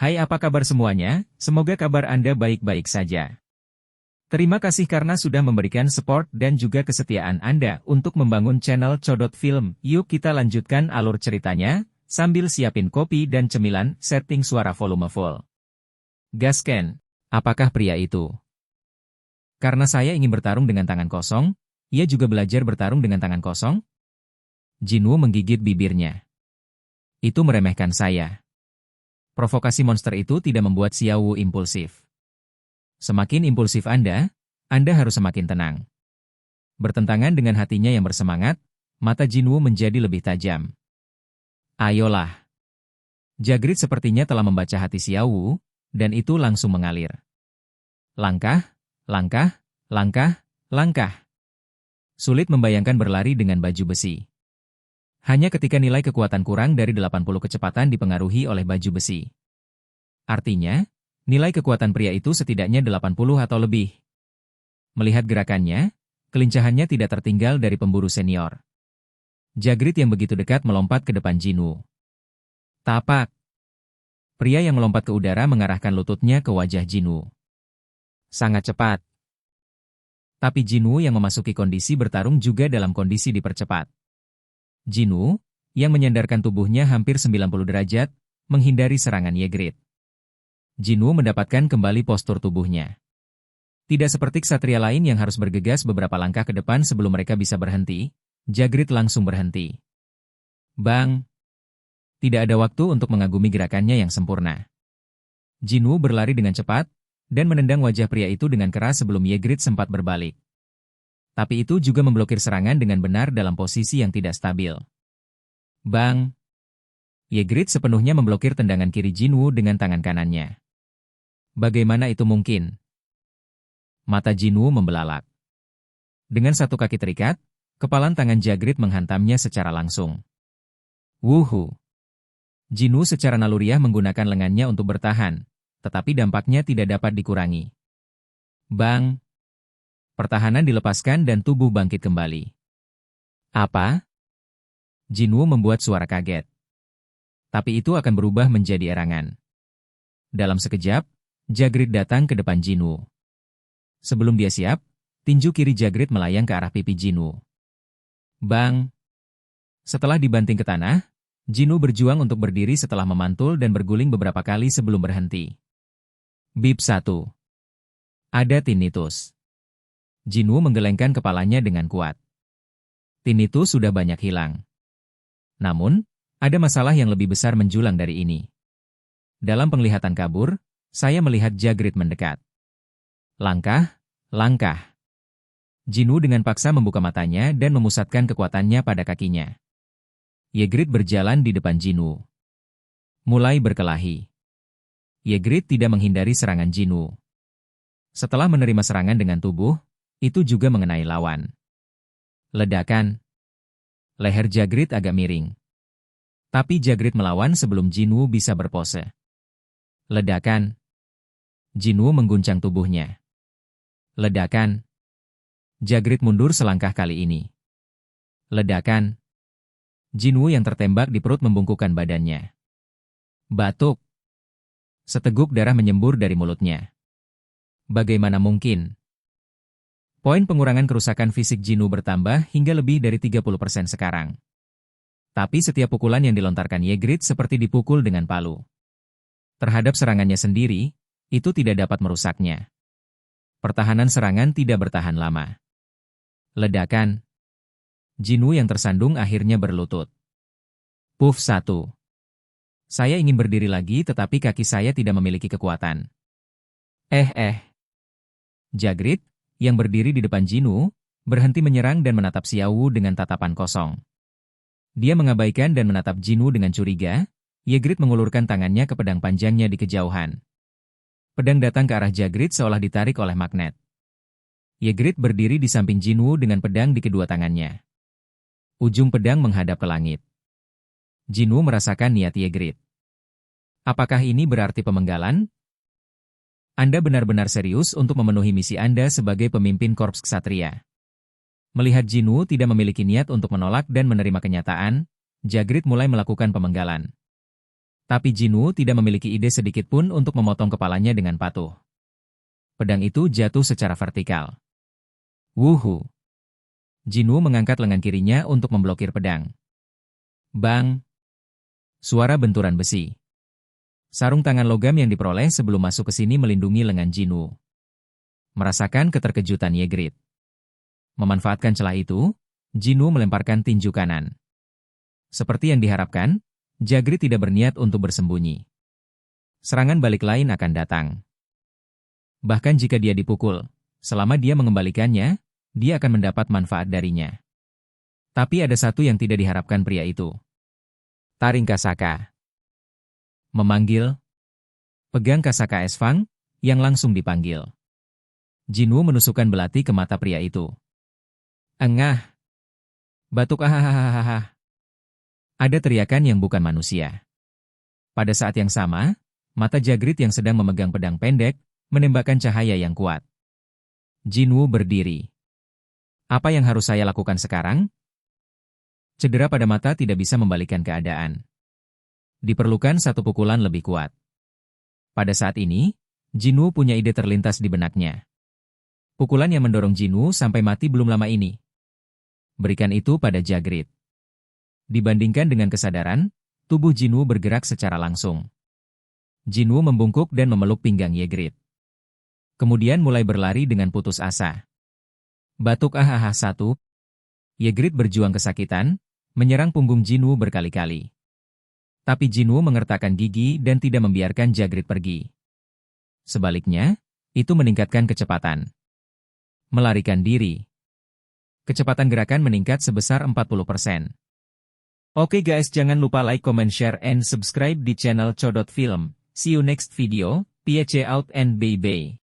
Hai, apa kabar semuanya? Semoga kabar Anda baik-baik saja. Terima kasih karena sudah memberikan support dan juga kesetiaan Anda untuk membangun channel Codot Film. Yuk kita lanjutkan alur ceritanya, sambil siapin kopi dan cemilan, setting suara volume full. Gasken, apakah pria itu? Karena saya ingin bertarung dengan tangan kosong, ia juga belajar bertarung dengan tangan kosong? Jinwoo menggigit bibirnya. Itu meremehkan saya. Provokasi monster itu tidak membuat Xiaowu impulsif. Semakin impulsif Anda harus semakin tenang. Bertentangan dengan hatinya yang bersemangat, mata Jinwoo menjadi lebih tajam. Ayolah. Jagrid sepertinya telah membaca hati Xiaowu, dan itu langsung mengalir. Langkah, langkah, langkah, langkah. Sulit membayangkan berlari dengan baju besi. Hanya ketika nilai kekuatan kurang dari 80 kecepatan dipengaruhi oleh baju besi. Artinya, nilai kekuatan pria itu setidaknya 80 atau lebih. Melihat gerakannya, kelincahannya tidak tertinggal dari pemburu senior. Jagrid yang begitu dekat melompat ke depan Jinwoo. Tapak. Pria yang melompat ke udara mengarahkan lututnya ke wajah Jinwoo. Sangat cepat. Tapi Jinwoo yang memasuki kondisi bertarung juga dalam kondisi dipercepat. Jinwoo, yang menyandarkan tubuhnya hampir 90 derajat, menghindari serangan Jagrid. Jinwoo mendapatkan kembali postur tubuhnya. Tidak seperti ksatria lain yang harus bergegas beberapa langkah ke depan sebelum mereka bisa berhenti, Jagrid langsung berhenti. Bang! Tidak ada waktu untuk mengagumi gerakannya yang sempurna. Jinwoo berlari dengan cepat, dan menendang wajah pria itu dengan keras sebelum Jagrid sempat berbalik. Tapi itu juga memblokir serangan dengan benar dalam posisi yang tidak stabil. Bang! Jagrid sepenuhnya memblokir tendangan kiri Jinwoo dengan tangan kanannya. Bagaimana itu mungkin? Mata Jinwoo membelalak. Dengan satu kaki terikat, kepalan tangan Jagrid menghantamnya secara langsung. Wuhu! Jinwoo secara naluriah menggunakan lengannya untuk bertahan, tetapi dampaknya tidak dapat dikurangi. Bang! Pertahanan dilepaskan dan tubuh bangkit kembali. Apa? Jinwoo membuat suara kaget. Tapi itu akan berubah menjadi erangan. Dalam sekejap, Jagrid datang ke depan Jinwoo. Sebelum dia siap, tinju kiri Jagrid melayang ke arah pipi Jinwoo. Bang! Setelah dibanting ke tanah, Jinwoo berjuang untuk berdiri setelah memantul dan berguling beberapa kali sebelum berhenti. Bip 1. Ada tinnitus. Jinwoo menggelengkan kepalanya dengan kuat. Tinnitus sudah banyak hilang. Namun, ada masalah yang lebih besar menjulang dari ini. Dalam penglihatan kabur, saya melihat Jagrid mendekat. Langkah, langkah. Jinwoo dengan paksa membuka matanya dan memusatkan kekuatannya pada kakinya. Jagrid berjalan di depan Jinwoo. Mulai berkelahi. Jagrid tidak menghindari serangan Jinwoo. Setelah menerima serangan dengan tubuh, itu juga mengenai lawan. Ledakan. Leher Jagrid agak miring. Tapi Jagrid melawan sebelum Jinwoo bisa berpose. Ledakan. Jinwoo mengguncang tubuhnya. Ledakan. Jagrid mundur selangkah kali ini. Ledakan. Jinwoo yang tertembak di perut membungkukkan badannya. Batuk. Seteguk darah menyembur dari mulutnya. Bagaimana mungkin? Poin pengurangan kerusakan fisik Jinwoo bertambah hingga lebih dari 30% sekarang. Tapi setiap pukulan yang dilontarkan Jagrid seperti dipukul dengan palu. Terhadap serangannya sendiri, itu tidak dapat merusaknya. Pertahanan serangan tidak bertahan lama. Ledakan. Jinwoo yang tersandung akhirnya berlutut. Puff 1. Saya ingin berdiri lagi tetapi kaki saya tidak memiliki kekuatan. Jagrid, yang berdiri di depan Jinwoo, berhenti menyerang dan menatap Xiaowu dengan tatapan kosong. Dia mengabaikan dan menatap Jinwoo dengan curiga. Jagrid mengulurkan tangannya ke pedang panjangnya di kejauhan. Pedang datang ke arah Jagrid seolah ditarik oleh magnet. Jagrid berdiri di samping Jinwoo dengan pedang di kedua tangannya. Ujung pedang menghadap ke langit. Jinwoo merasakan niat Jagrid. Apakah ini berarti pemenggalan? Anda benar-benar serius untuk memenuhi misi Anda sebagai pemimpin Korps Ksatria. Melihat Jinwoo tidak memiliki niat untuk menolak dan menerima kenyataan, Jagrid mulai melakukan pemenggalan. Tapi Jinwoo tidak memiliki ide sedikit pun untuk memotong kepalanya dengan patuh. Pedang itu jatuh secara vertikal. Wuhu! Jinwoo mengangkat lengan kirinya untuk memblokir pedang. Bang! Suara benturan besi. Sarung tangan logam yang diperoleh sebelum masuk ke sini melindungi lengan Jinwoo. Merasakan keterkejutan Ygritte. Memanfaatkan celah itu, Jinwoo melemparkan tinju kanan. Seperti yang diharapkan, Ygritte tidak berniat untuk bersembunyi. Serangan balik lain akan datang. Bahkan jika dia dipukul, selama dia mengembalikannya, dia akan mendapat manfaat darinya. Tapi ada satu yang tidak diharapkan pria itu. Taring Kasaka. Memanggil. Pegang Kasaka Esfang, yang langsung dipanggil. Jinwoo menusukkan belati ke mata pria itu. Engah. Batuk ahahaha. Ada teriakan yang bukan manusia. Pada saat yang sama, mata Ygritte yang sedang memegang pedang pendek, menembakkan cahaya yang kuat. Jinwoo berdiri. Apa yang harus saya lakukan sekarang? Cedera pada mata tidak bisa membalikkan keadaan. Diperlukan satu pukulan lebih kuat. Pada saat ini, Jinwoo punya ide terlintas di benaknya. Pukulan yang mendorong Jinwoo sampai mati belum lama ini. Berikan itu pada Ygritte. Dibandingkan dengan kesadaran, tubuh Jinwoo bergerak secara langsung. Jinwoo membungkuk dan memeluk pinggang Ygritte. Kemudian mulai berlari dengan putus asa. Batuk ahaha satu. Ygritte berjuang kesakitan, menyerang punggung Jinwoo berkali-kali. Tapi Jinwoo mengertakkan gigi dan tidak membiarkan Ygritte pergi. Sebaliknya, itu meningkatkan kecepatan. Melarikan diri. Kecepatan gerakan meningkat sebesar 40%. Oke guys, jangan lupa like, comment, share, and subscribe di channel Codot Film. See you next video, peace out and bye-bye.